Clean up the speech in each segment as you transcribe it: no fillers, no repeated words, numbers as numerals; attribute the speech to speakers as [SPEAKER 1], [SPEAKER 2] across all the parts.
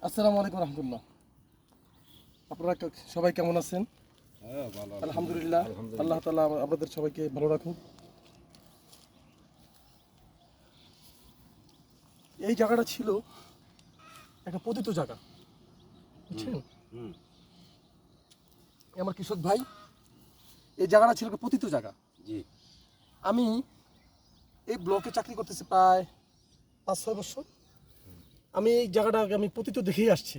[SPEAKER 1] আসসালামু আলাইকুম রহমতুল্লাহ। আপনারা সবাই কেমন আছেন? আলহামদুলিল্লাহ, আল্লাহ তাআলা আপনাদের সবাইকে ভালো রাখুন। এই জায়গাটা ছিল একটা পতিত জায়গা, বুঝছেন? আমার কৃষক ভাই, এই জায়গাটা ছিল একটা পতিত জায়গা। আমি এই ব্লকে চাকরি করতেছি প্রায় 5-6 বছর। আমি এই জায়গাটাকে আমি পতিত দেখেই আসছি।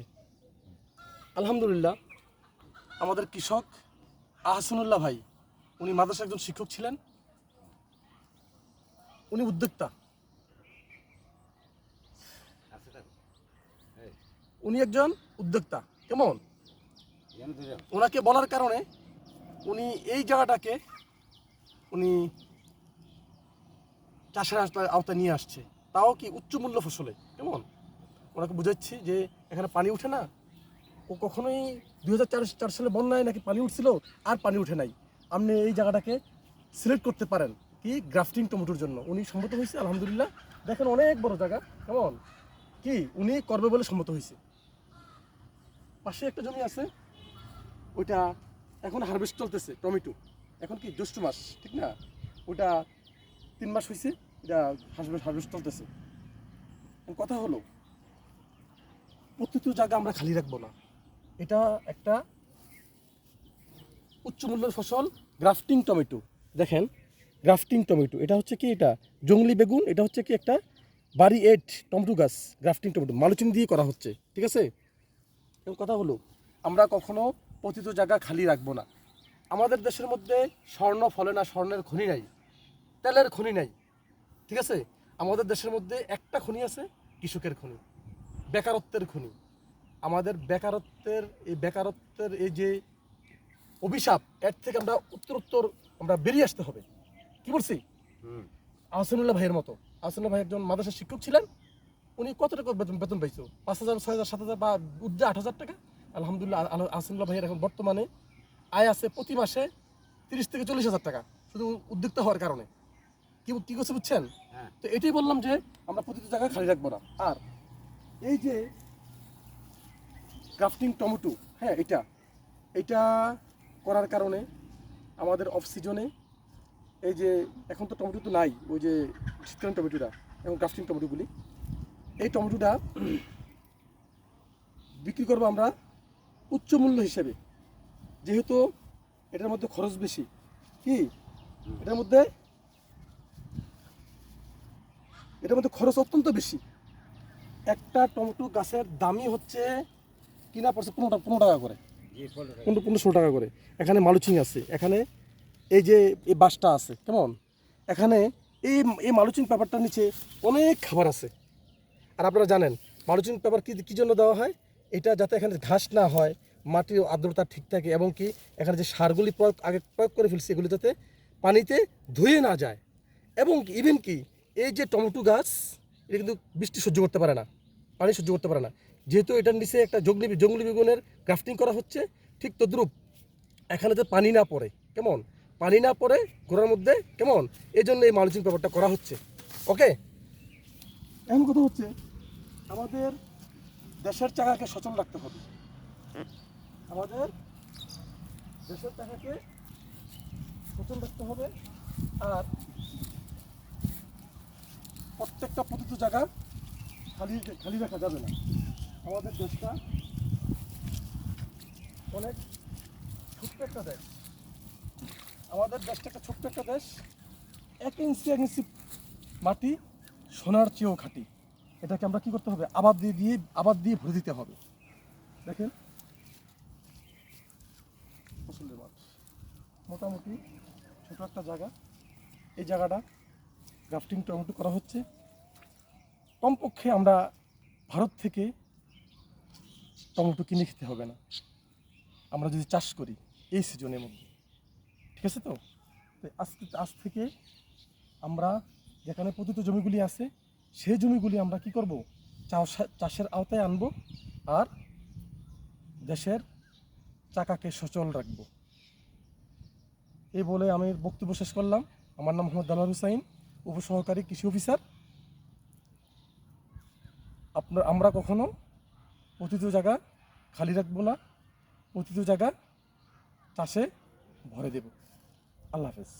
[SPEAKER 1] আলহামদুলিল্লাহ, আমাদের কৃষক আহসানুল্লাহ ভাই, উনি মাদ্রাসার একজন শিক্ষক ছিলেন, উনি উদ্যোক্তা, উনি একজন উদ্যোক্তা। কেমন? ওনাকে বলার কারণে উনি এই জায়গাটাকে উনি চাষের আওতায় নিয়ে আসছে, তাও কি উচ্চ মূল্য ফসলে। কেমন? ওনাকে বুঝাচ্ছি যে এখানে পানি উঠে না, ও কখনোই 2004 সালে বন্যায় নাকি পানি উঠছিল, আর পানি উঠে নাই। আপনি এই জায়গাটাকে সিলেক্ট করতে পারেন কি গ্রাফটিং টমেটোর জন্য। উনি সম্মত হয়েছে আলহামদুলিল্লাহ। দেখেন অনেক বড় জায়গা, কেমন কি উনি করবে বলে সম্মত হয়েছে। পাশে একটা জমি আছে, ওইটা এখন হারভেস্ট চলতেছে টমেটো। এখন কি জ্যৈষ্ঠ মাস, ঠিক না? ওটা 3 মাস হয়েছে, এটা হারভেস্ট চলতেছে। কথা হলো, প্রতিটি জায়গা আমরা খালি রাখবো না। এটা একটা উচ্চ মূল্যের ফসল, গ্রাফটিং টমেটো। দেখেন, গ্রাফটিং টমেটো, এটা হচ্ছে কি, এটা জংলি বেগুন, এটা হচ্ছে কি একটা বাড়ি 8 টমেটো গাছ, গ্রাফটিং টমেটো মালচিং দিয়ে করা হচ্ছে, ঠিক আছে? এবং কথা হলো, আমরা কখনো পতিত জায়গা খালি রাখবো না। আমাদের দেশের মধ্যে স্বর্ণ ফলে না, স্বর্ণের খনি নাই, তেলের খনি নাই, ঠিক আছে? আমাদের দেশের মধ্যে একটা খনি আছে, কৃষকের খনি, বেকারত্বের খনি। আমাদের বেকারত্বের এই যে অভিশাপ, এর থেকে আমরা উত্তরোত্তর আমরা বেরিয়ে আসতে হবে। কি বলছি? আহসানুল্লাহ ভাইয়ের মতো। আহসানুল্লাহ ভাই একজন মাদ্রাসার শিক্ষক ছিলেন। উনি কত টাকা বেতন পাইছো? 5,000, 6,000, 7,000 বা উর্ধ্বে 8,000 টাকা। আলহামদুলিল্লাহ, আহসানুল্লাহ ভাইয়ের এখন বর্তমানে আয় আছে প্রতি মাসে 30,000 থেকে 40,000 টাকা, শুধু উদ্যোক্তা হওয়ার কারণে। কি করছে বুঝছেন? তো এটাই বললাম যে আমরা প্রতিটি জায়গায় খালি রাখবো না। আর এই যে গ্রাফটিং টমেটো, হ্যাঁ, এটা করার কারণে আমাদের অফ সিজনে, এই যে এখন তো টমেটো তো নাই, ওই যে শীতকালীন টমেটোটা, এবং গ্রাফটিং টমেটোগুলি, এই টমেটোটা বিক্রি করবো আমরা উচ্চ মূল্য হিসেবে। যেহেতু এটার মধ্যে খরচ বেশি, কি এটার মধ্যে খরচ অত্যন্ত বেশি। একটা টমেটো গাছের দামই হচ্ছে কিনা পড়ছে 15 টাকা করে, 15-16 টাকা করে। এখানে মালচিং আছে, এখানে এই যে এই বাঁশটা আছে, কেমন? এখানে এই এই মালচিং পেপারটার নিচে অনেক খাবার আছে। আর আপনারা জানেন মালচিং পেপার কী জন্য দেওয়া হয়? এটা যাতে এখানে ঘাস না হয়, মাটির আর্দ্রতা ঠিক থাকে, এবং কি এখানে যে সারগুলি প্রয়োগ করে ফেলছি, এগুলি যাতে পানিতে ধুয়ে না যায়। এবং ইভেন কি এই যে টমেটো গাছ, এটা কিন্তু বৃষ্টি সহ্য করতে পারে না, পানি সহ্য করতে পারে না। যেহেতু এটার নিচে একটা জংলি বেগুনের গ্রাফটিং করা হচ্ছে, ঠিক তদ্রূপ এখানে যে পানি না পড়ে, কেমন? পানি না পড়ে গোড়ার মধ্যে, কেমন? এই জন্য এই মালচিং পেপারটা করা হচ্ছে। ওকে, এখন কথা হচ্ছে, আমাদের দেশের চাকাকে সচল রাখতে হবে। আমাদের দেশের চাকাকে সচল রাখতে হবে। আর প্রত্যেকটা পতিত জায়গা খালি রাখা যাবে না। আমাদের দেশটা অনেক ছোট্ট একটা দেশ। আমাদের দেশটা একটা ছোট্ট একটা দেশ। 1 ইঞ্চি মাটি সোনার চেয়েও খাঁটি। এটাকে আমরা কি করতে হবে? আবাদ দিয়ে ভরে দিতে হবে। দেখেন, ফসলের মাঠ মোটামুটি ছোট একটা জায়গা। এই জায়গাটা গ্রাফটিং টমেটো করা হচ্ছে। কমপক্ষে আমরা ভারত থেকে টমেটো কিনে খেতে হবে না, আমরা যদি চাষ করি এই সিজনের মধ্যে, ঠিক আছে? তো আজ থেকে আমরা যেখানে পতিত জমিগুলি আছে, সেই জমিগুলি আমরা কি করব? চাষের আওতায় আনব, আর দেশের চাকাকে সচল রাখব। এই বলে আমি বক্তব্য শেষ করলাম। আমার নাম মোহাম্মদ দানোয়ার হুসাইন, উপসহকারী কৃষি অফিসার। আমরা কখনো প্রতিটি জায়গা খালি রাখবো না, প্রতিটি জায়গা চাষে ভরে দেব। আল্লাহ হাফেজ।